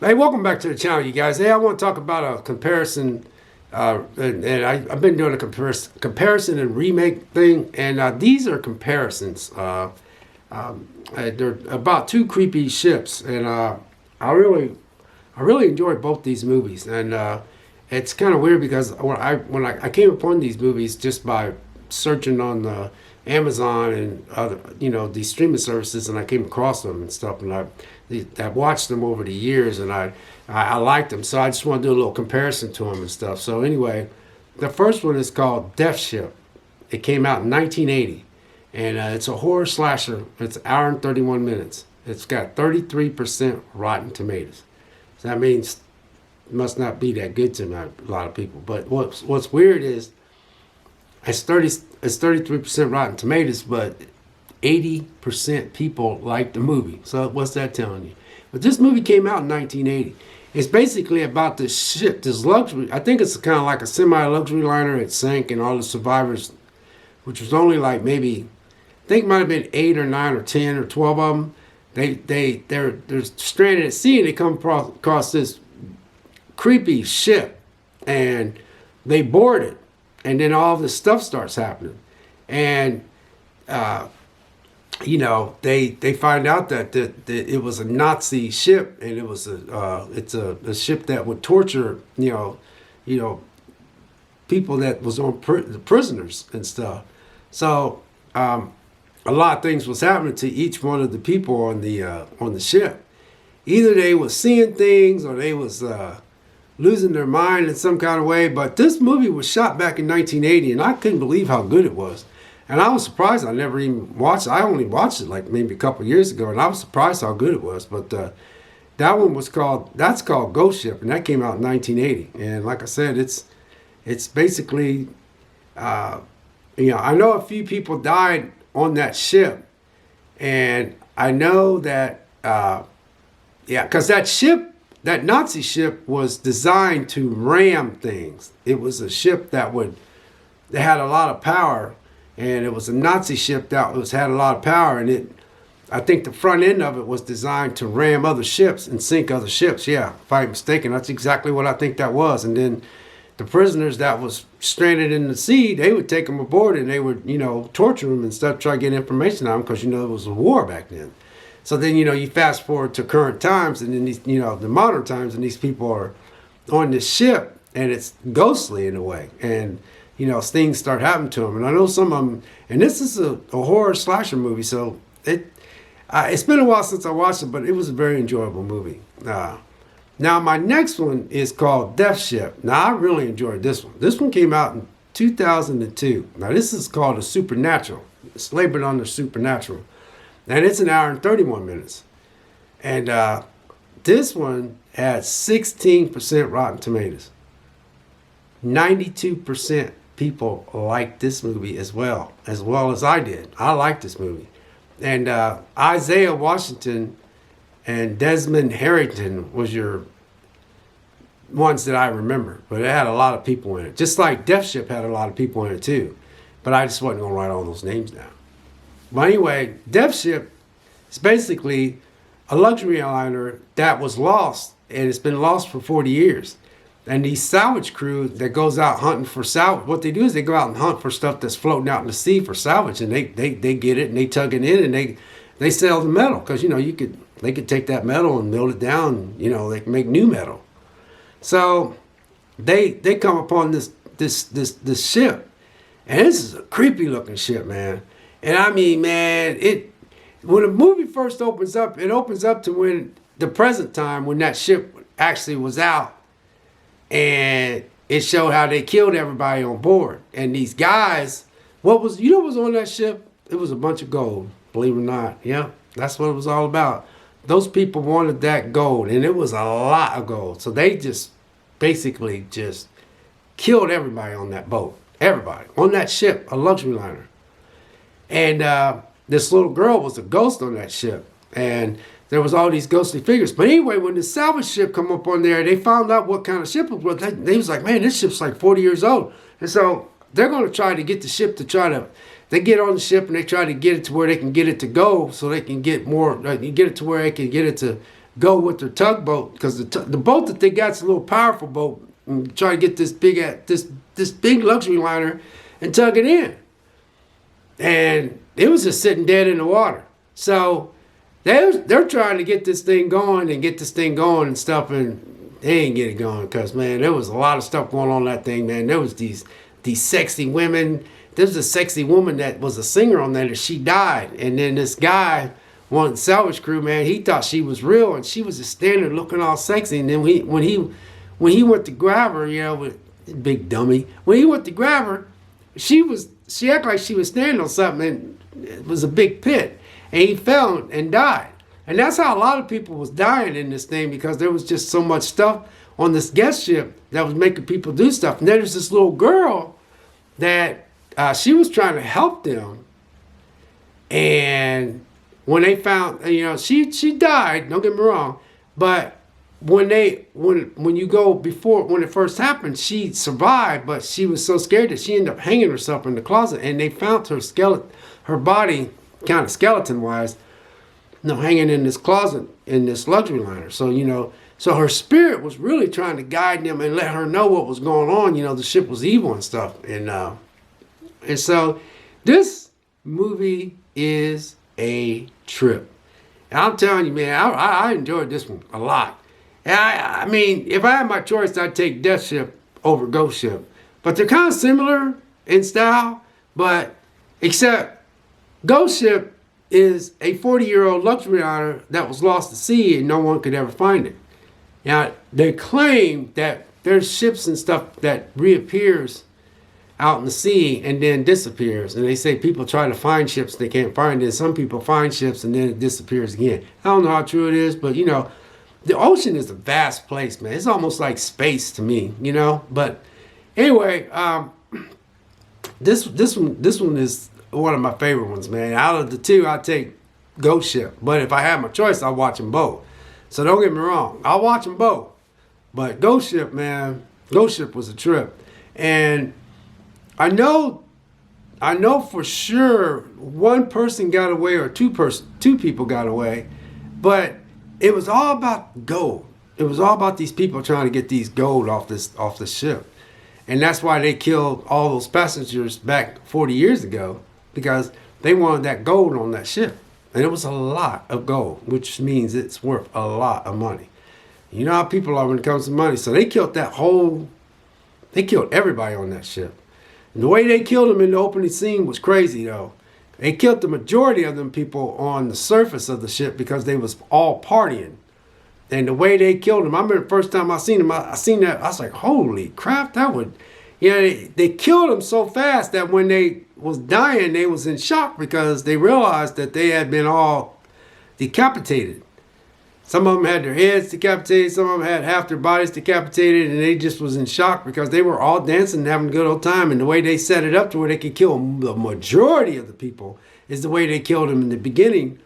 Hey, welcome back to the channel, you guys. Hey, I want to talk about a comparison, I've been doing a comparison and remake thing, and these are comparisons. They're about two creepy ships, and I really, I really enjoyed both these movies, and it's kind of weird because when I came upon these movies just by searching on Amazon and other these streaming services, and I came across them and stuff, and I watched them over the years, and I liked them, so I just want to do a little comparison to them and stuff. So anyway, the first one is called Death Ship. It came out in 1980, and it's a horror slasher. It's an hour and 31 minutes. It's got 33% Rotten Tomatoes. So that means it must not be that good to a lot of people. But what's weird is it's 33% Rotten Tomatoes, but 80% people like the movie. So what's that telling you? But this movie came out in 1980. It's basically about this ship, this luxury. I think it's kind of like a semi-luxury liner. It sank, and all the survivors, which was only like maybe, I think it might have been 8 or 9 or 10 or 12 of them. They're stranded at sea, and they come across this creepy ship, and they board it, and then all this stuff starts happening, and they find out that it was a Nazi ship, and it's a ship that would torture people that was on the prisoners and stuff. So a lot of things was happening to each one of the people on the ship. Either they was seeing things, or they was losing their mind in some kind of way. But this movie was shot back in 1980, and I couldn't believe how good it was. And I was surprised. I never even watched it. I only watched it like maybe a couple years ago, and I was surprised how good it was. But that one that's called Ghost Ship, and that came out in 1980. And like I said, it's basically, I know a few people died on that ship, and I know that, because that Nazi ship was designed to ram things. It was a ship that had a lot of power. And it was a Nazi ship that had a lot of power, and I think the front end of it was designed to ram other ships and sink other ships. Yeah, if I'm mistaken, that's exactly what I think that was. And then the prisoners that was stranded in the sea, they would take them aboard, and they would, torture them and stuff, try to get information on them, because, it was a war back then. So then, you fast forward to current times, and then these, the modern times, and these people are on this ship, and it's ghostly in a way. And things start happening to them. And I know some of them, and this is a horror slasher movie, so it's been a while since I watched it, but it was a very enjoyable movie. Now, my next one is called Death Ship. Now, I really enjoyed this one. This one came out in 2002. Now, this is called a Supernatural. It's labeled under Supernatural. And it's an hour and 31 minutes. And this one had 16% Rotten Tomatoes. 92% people liked this movie as well as I did. I liked this movie. And Isaiah Washington and Desmond Harrington was your ones that I remember. But it had a lot of people in it. Just like Death Ship had a lot of people in it too. But I just wasn't going to write all those names down. But anyway, Death Ship is basically a luxury liner that was lost. And it's been lost for 40 years. And these salvage crew that goes out hunting for salvage, what they do is they go out and hunt for stuff that's floating out in the sea for salvage, and they get it, and they tug it in, and they sell the metal, because they could take that metal and melt it down, they can make new metal. So they come upon this ship, and this is a creepy looking ship, man. And I mean, man, when the movie first opens up, it opens up to when the present time, when that ship actually was out. And it showed how they killed everybody on board. And these guys, what was on that ship? It was a bunch of gold, believe it or not. Yeah, that's what it was all about. Those people wanted that gold, and it was a lot of gold. So they just basically just killed everybody on that boat. Everybody. On that ship, a luxury liner. And this little girl was a ghost on that ship. And there was all these ghostly figures. But anyway, when the salvage ship come up on there, they found out what kind of ship it was. They was like, man, this ship's like 40 years old. And so they're going to try to get the ship they get on the ship, and they try to get it to where they can get it to go, so they can get more, get it to where they can get it to go with their tugboat, because the boat that they got's a little powerful boat, and try to get this big luxury liner and tug it in. And it was just sitting dead in the water. So they're trying to get this thing going and stuff, and they ain't get it going because, man, there was a lot of stuff going on that thing, man. There was these sexy women. There's a sexy woman that was a singer on there, that she died. And then this guy, one of the salvage crew, man, he thought she was real, and she was just standing there looking all sexy. And then when he went to grab her, you know, with big dummy, when he went to grab her, she acted like she was standing on something, and it was a big pit, and he fell and died. And that's how a lot of people was dying in this thing, because there was just so much stuff on this guest ship that was making people do stuff. And there's this little girl that she was trying to help them, and when they found, you know, she died, don't get me wrong, but when it first happened, she survived, but she was so scared that she ended up hanging herself in the closet, and they found her body, kind of skeleton wise, hanging in this closet in this luxury liner. So, you know, so her spirit was really trying to guide them and let her know what was going on. You know, the ship was evil and stuff. And so this movie is a trip. And I'm telling you, man, I enjoyed this one a lot. And I mean, if I had my choice, I'd take Death Ship over Ghost Ship. But they're kind of similar in style, but except Ghost Ship is a 40-year-old luxury liner that was lost at sea and no one could ever find it. Now, they claim that there's ships and stuff that reappears out in the sea and then disappears. And they say people try to find ships they can't find it. Some people find ships and then it disappears again. I don't know how true it is, but, you know, the ocean is a vast place, man. It's almost like space to me, you know. But anyway, this one is one of my favorite ones, man. Out of the two, I take Ghost Ship. But if I had my choice, I'll watch them both. So don't get me wrong, I'll watch them both. But Ghost Ship, man, Ghost Ship was a trip. And I know for sure one person got away, or two people got away, but it was all about gold. It was all about these people trying to get these gold off the ship. And that's why they killed all those passengers back 40 years ago, because they wanted that gold on that ship. And it was a lot of gold, which means it's worth a lot of money. You know how people are when it comes to money. So they killed everybody on that ship. And the way they killed them in the opening scene was crazy, though. They killed the majority of them people on the surface of the ship because they was all partying. And the way they killed them, I remember the first time I seen them, I seen that, I was like, holy crap, that would, you know, they killed them so fast that when they was dying, they was in shock because they realized that they had been all decapitated. Some of them had their heads decapitated, some of them had half their bodies decapitated, and they just was in shock because they were all dancing and having a good old time. And the way they set it up to where they could kill the majority of the people is the way they killed them in the beginning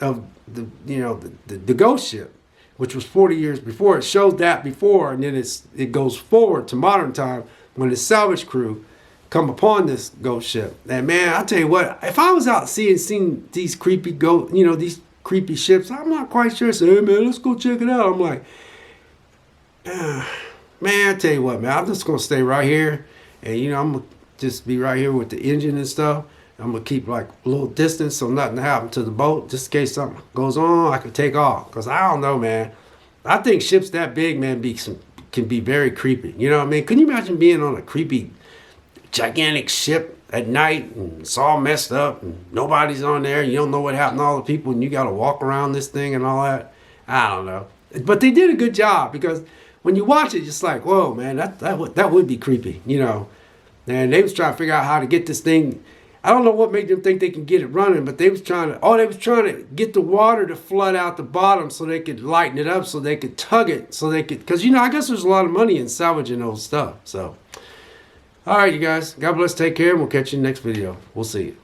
of the Ghost Ship, which was 40 years before. It shows that before, and then it goes forward to modern time when the salvage crew come upon this Ghost Ship. And man, I'll tell you what, if I was out seeing these creepy these creepy ships, I'm not quite sure. So, hey man, let's go check it out. I'm like, man, I tell you what, man, I'm just gonna stay right here, and you know, I'm gonna just be right here with the engine and stuff. I'm gonna keep like a little distance so nothing happen to the boat, just in case something goes on, I can take off. Cause I don't know, man. I think ships that big, man, can be very creepy. You know what I mean? Can you imagine being on a creepy, gigantic ship at night and it's all messed up and nobody's on there, you don't know what happened to all the people, and you got to walk around this thing and all that? I don't know, but they did a good job, because when you watch it, it's like, whoa, man, that would be creepy, you know. And they was trying to figure out how to get this thing. I don't know what made them think they can get it running, but they was trying to get the water to flood out the bottom so they could lighten it up, so they could tug it, so they could, because, you know, I guess there's a lot of money in salvaging old stuff. So all right, you guys, God bless, take care, and we'll catch you in the next video. We'll see you.